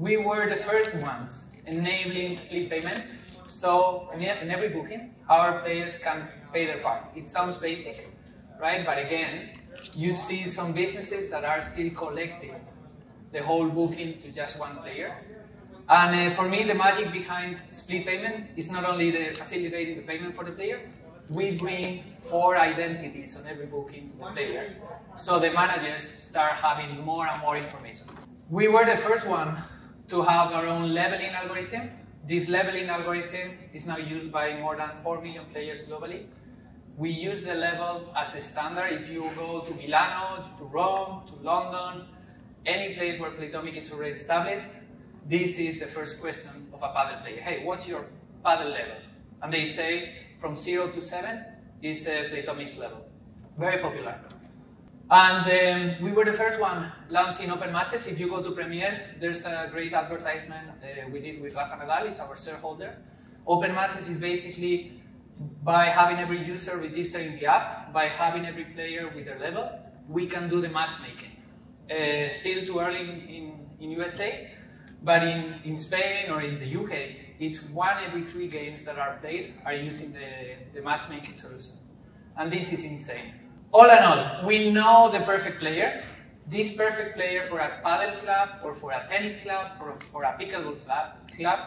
We were the first ones enabling split payment. So in every booking, our players can pay their part. It sounds basic, right? But again, you see some businesses that are still collecting the whole booking to just one player. And for me, the magic behind split payment is not only the facilitating the payment for the player, we bring 4 identities on every booking to the player. So the managers start having more and more information. We were the first one to have our own leveling algorithm. This leveling algorithm is now used by more than 4 million players globally. We use the level as the standard. If you go to Milano, to Rome, to London, any place where Playtomic is already established, this is the first question of a paddle player. Hey, what's your paddle level? And they say from 0 to 7 is Playtomic's level. Very popular. And we were the first one launching open matches. If you go to Premiere, there's a great advertisement we did with Rafa Nadal, is our shareholder. Open matches is basically by having every user register in the app, by having every player with their level, we can do the matchmaking. Still too early in USA, but in Spain or in the UK, it's 1 every 3 games that are played are using the matchmaking solution. And this is insane. All in all, we know the perfect player. This perfect player for a paddle club or for a tennis club or for a pickleball club,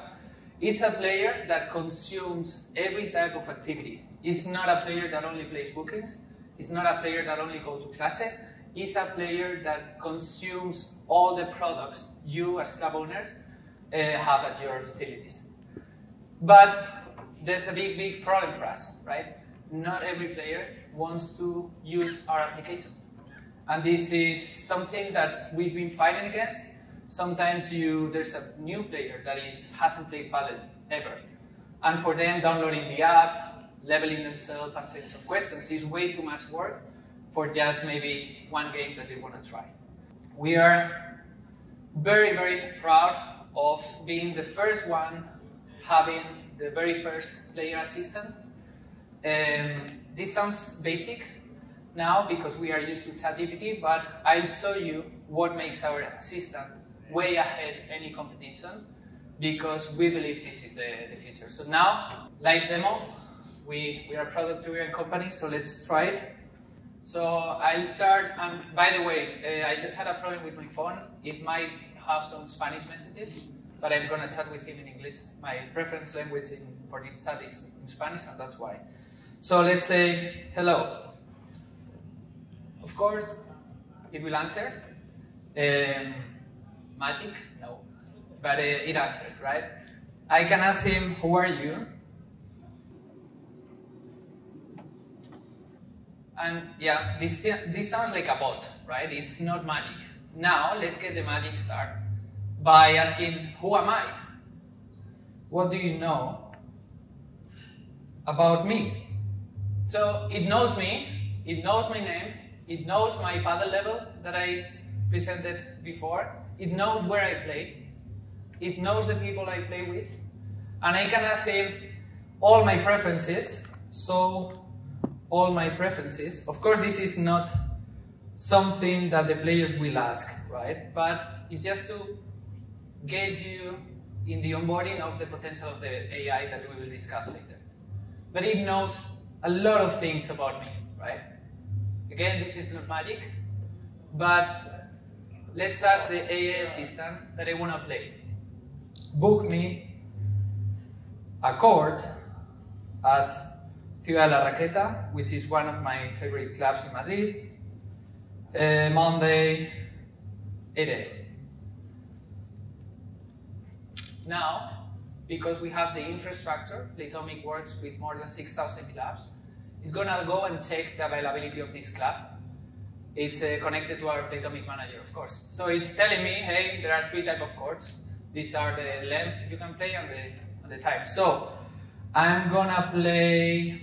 it's a player that consumes every type of activity. It's not a player that only plays bookings. It's not a player that only goes to classes. It's a player that consumes all the products you as club owners have at your facilities. But there's a big problem for us, right? Not every player wants to use our application. And this is something that we've been fighting against. Sometimes there's a new player that hasn't played paddle ever. And for them, downloading the app, leveling themselves, answering some questions is way too much work for just maybe one game that they want to try. We are very, very proud of being the first one having the very first player assistant. This sounds basic now because we are used to ChatGPT, but I'll show you what makes our assistant way ahead any competition, because we believe this is the future. So now, live demo. We are a product-driven company, so let's try it. So I'll start, by the way, I just had a problem with my phone. It might have some Spanish messages, but I'm gonna chat with him in English. My preference language for this chat is in Spanish, and that's why. So let's say, hello. Of course, it will answer. Magic? No. But it answers, right? I can ask him, who are you? And yeah, this sounds like a bot, right? It's not magic. Now, let's get the magic started by asking, who am I? What do you know about me? So it knows me, it knows my name, it knows my paddle level that I presented before, it knows where I play, it knows the people I play with, and I can ask him all my preferences. So all my preferences. Of course, this is not something that the players will ask, right? But it's just to get you in the onboarding of the potential of the AI that we will discuss later. But it knows a lot of things about me, right? Again, this is not magic, but let's ask the AI assistant that I want to play. Book me a court at Ciudad de la Raqueta, which is one of my favorite clubs in Madrid, Monday, 8 a.m. Now, because we have the infrastructure, Playtomic works with more than 6,000 clubs, it's going to go and check the availability of this club. It's connected to our Playtomic manager, of course. So it's telling me, hey, there are 3 types of courts. These are the length you can play and the time. So I'm going to play...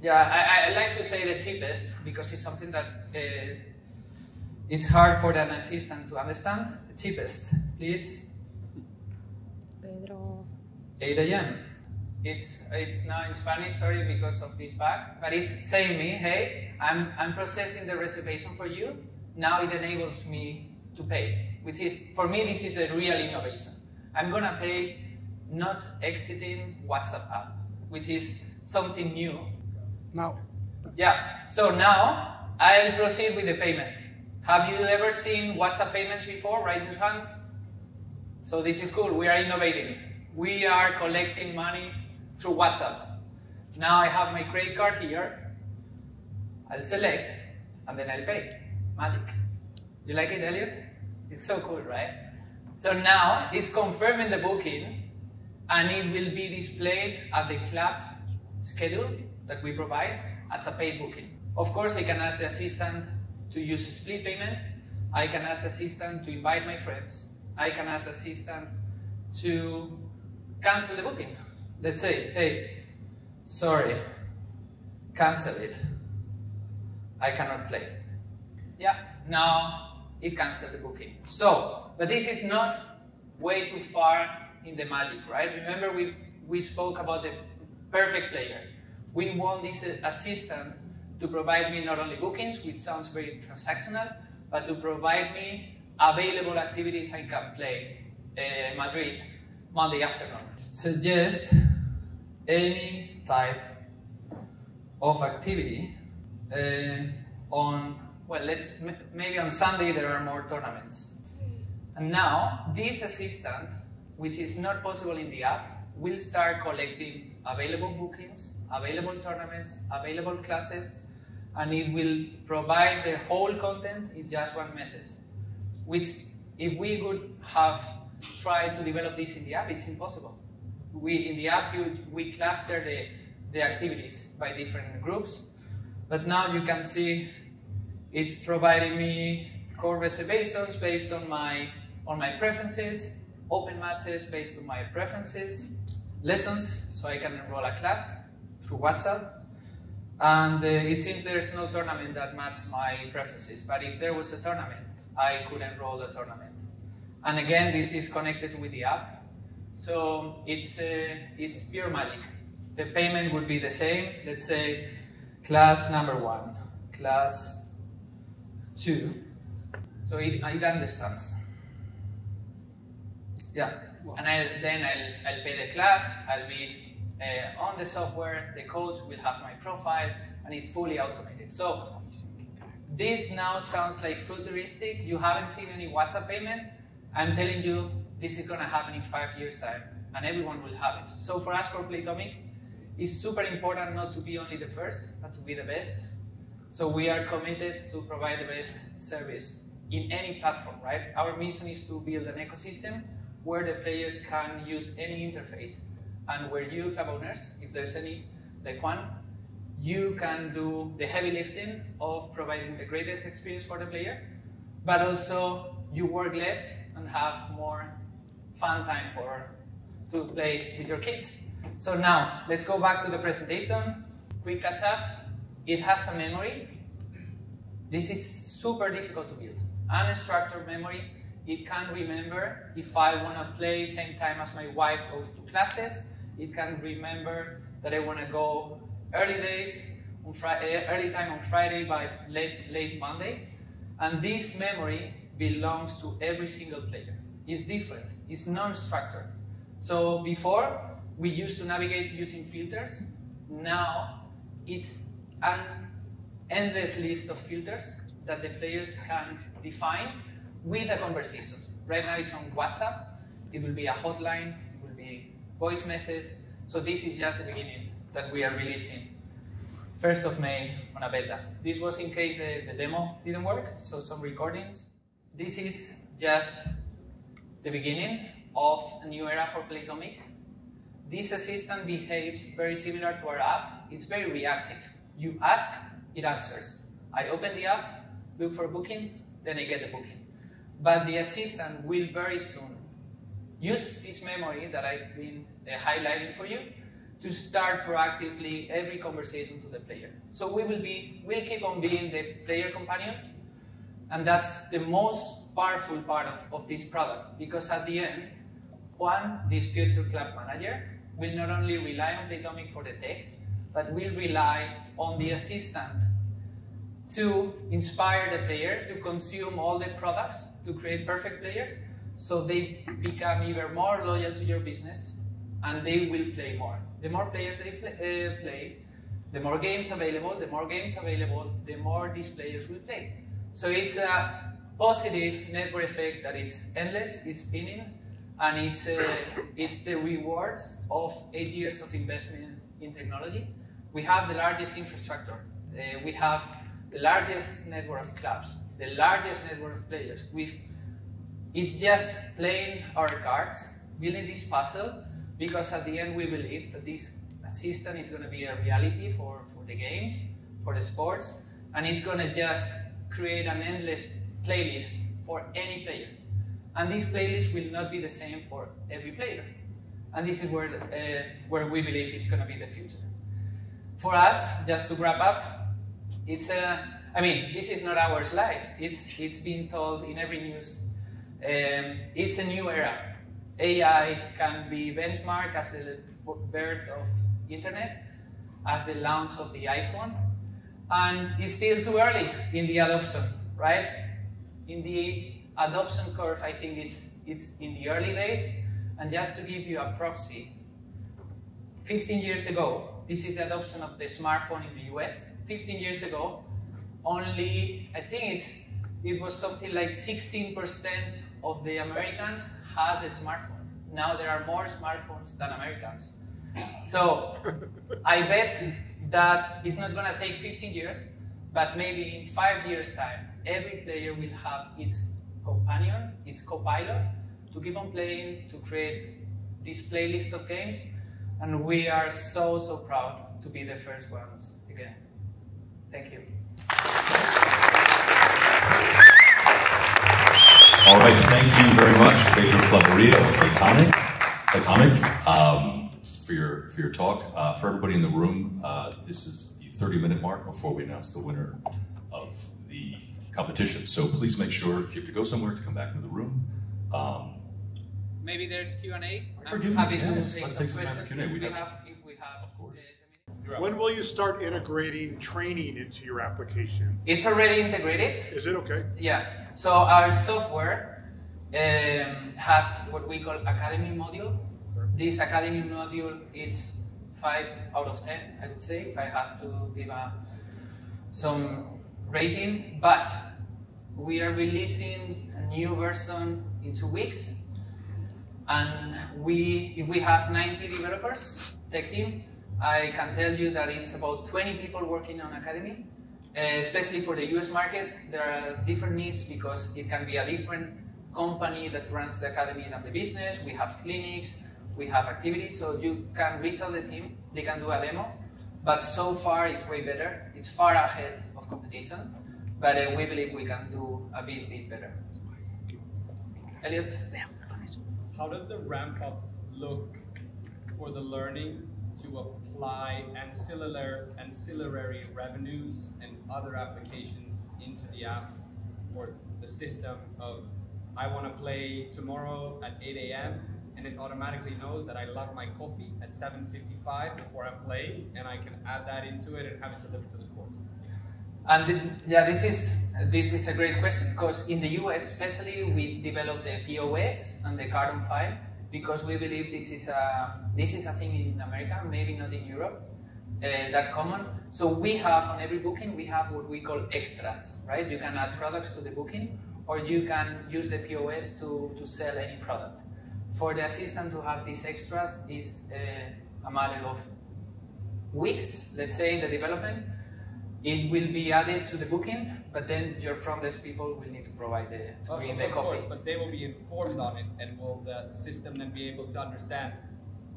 Yeah, I like to say the cheapest because it's something that it's hard for an assistant to understand. The cheapest, please. Pedro. 8 a.m. It's now in Spanish, sorry, because of this bug, but it's saying me, hey, I'm processing the reservation for you. Now it enables me to pay, which is, for me, this is the real innovation. I'm gonna pay not exiting WhatsApp app, which is something new. Now. Yeah, so now I'll proceed with the payment. Have you ever seen WhatsApp payments before? Raise your hand. So this is cool, we are innovating. We are collecting money through WhatsApp. Now I have my credit card here. I'll select, and then I'll pay. Magic. You like it, Elliot? It's so cool, right? So now it's confirming the booking, and it will be displayed at the club schedule that we provide as a paid booking. Of course, I can ask the assistant to use a split payment. I can ask the assistant to invite my friends. I can ask the assistant to cancel the booking. Let's say, hey, sorry, cancel it. I cannot play. Yeah, now it canceled the booking. So, but this is not way too far in the magic, right? Remember we spoke about the perfect player. We want this assistant to provide me not only bookings, which sounds very transactional, but to provide me available activities I can play Madrid Monday afternoon. Suggest any type of activity on, well, maybe on Sunday there are more tournaments. And now this assistant, which is not possible in the app, will start collecting available bookings, available tournaments, available classes, and it will provide the whole content in just one message. Which, if we would have tried to develop this in the app, it's impossible. In the app, we cluster the activities by different groups, but now you can see it's providing me core reservations based on my preferences, open matches based on my preferences, lessons, so I can enroll a class through WhatsApp. And it seems there's no tournament that matches my preferences, but if there was a tournament, I could enroll the tournament. And again, this is connected with the app, so it's pure magic. The payment would be the same. Let's say class number 1, class 2. So it understands. Yeah, and I'll pay the class. I'll be on the software. The coach will have my profile, and it's fully automated. So this now sounds like futuristic. You haven't seen any WhatsApp payment. I'm telling you, this is going to happen in 5 years' time, and everyone will have it. So for us, for Playtomic, it's super important not to be only the first, but to be the best. So we are committed to provide the best service in any platform, right? Our mission is to build an ecosystem where the players can use any interface, and where you, club owners, if there's any, like one, you can do the heavy lifting of providing the greatest experience for the player, but also you work less and have more fun time to play with your kids. So now, let's go back to the presentation. Quick catch up. It has a memory. This is super difficult to build. Unstructured memory. It can remember if I want to play same time as my wife goes to classes. It can remember that I want to go early time on Friday by late Monday. And this memory belongs to every single player. It's different. It's non-structured. So before, we used to navigate using filters. Now, it's an endless list of filters that the players can define with a conversation. Right now it's on WhatsApp. It will be a hotline. It will be voice message. So this is just the beginning that we are releasing 1st of May on a beta. This was in case the demo didn't work, so some recordings. This is just the beginning of a new era for Playtomic. This assistant behaves very similar to our app. It's very reactive. You ask, it answers. I open the app, look for a booking, then I get the booking. But the assistant will very soon use this memory that I've been highlighting for you to start proactively every conversation to the player. So we'll keep on being the player companion, and that's the most powerful part of this product, because at the end, Juan, this future club manager, will not only rely on Playtomic for the tech, but will rely on the assistant to inspire the player to consume all the products, to create perfect players, so they become even more loyal to your business and they will play more. The more players they play, the more games available, the more these players will play. So it's a positive network effect that it's endless, it's spinning, and it's the rewards of 8 years of investment in technology. We have the largest infrastructure, we have the largest network of clubs, the largest network of players. It's just playing our cards, building this puzzle, because at the end we believe that this assistant is going to be a reality for the games, for the sports, and it's going to just create an endless playlist for any player. And this playlist will not be the same for every player. And this is where we believe it's going to be the future. For us, just to wrap up, it's I mean, this is not our slide. It's being told in every news. It's a new era. AI can be benchmarked as the birth of internet, as the launch of the iPhone, and it's still too early in the adoption, right? In the adoption curve, I think it's in the early days. And just to give you a proxy, 15 years ago, this is the adoption of the smartphone in the US. 15 years ago, only, I think it was something like 16% of the Americans had a smartphone. Now there are more smartphones than Americans. So I bet that it's not going to take 15 years, but maybe in 5 years' time, every player will have its companion, its co-pilot, to keep on playing, to create this playlist of games. And we are so, so proud to be the first ones again. Thank you. All right, thank you very much, Pedro Clavería of Playtomic, for your talk. For everybody in the room, this is the 30-minute mark before we announce the winner of the competition. So please make sure, if you have to go somewhere, to come back into the room. Maybe there's Q&A. Forgive me, yes, let's take some time for Q&A. If we have, of course. When will you start integrating training into your application? It's already integrated. Is it okay? Yeah. So our software has what we call Academy module. This Academy module is 5 out of 10, I would say, if I had to give some rating. But we are releasing a new version in 2 weeks. And if we have 90 developers, tech team, I can tell you that it's about 20 people working on Academy. Especially for the US market, there are different needs because it can be a different company that runs the Academy than the business. We have clinics, we have activities, so you can reach out the team, they can do a demo. But so far it's way better. It's far ahead of competition, but we believe we can do a bit better. Elliot? How does the ramp up look for the learning to apply ancillary revenues and other applications into the app or the system of, I want to play tomorrow at 8 a.m. and it automatically knows that I love my coffee at 7:55 before I'm playing, and I can add that into it and have it delivered to the court. And yeah, this is a great question, because in the US especially, we've developed the POS and the card on file, because we believe this is a thing in America, maybe not in Europe, that common. So we have, on every booking, we have what we call extras, right? You can add products to the booking, or you can use the POS to sell any product. For the assistant to have these extras is a matter of weeks, let's say, in the development. It will be added to the booking, but then your front desk people will need to provide the coffee. Of course, but they will be informed on it, and will the system then be able to understand,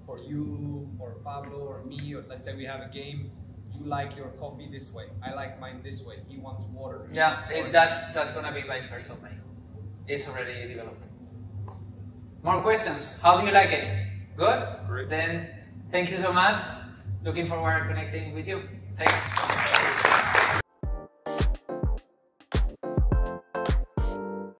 for you or Pablo or me, or let's say we have a game, you like your coffee this way, I like mine this way, he wants water. Yeah, that's going to be by 1st of May. It's already developed. More questions? How do you like it? Good? Great. Then thank you so much. Looking forward to connecting with you. Thanks.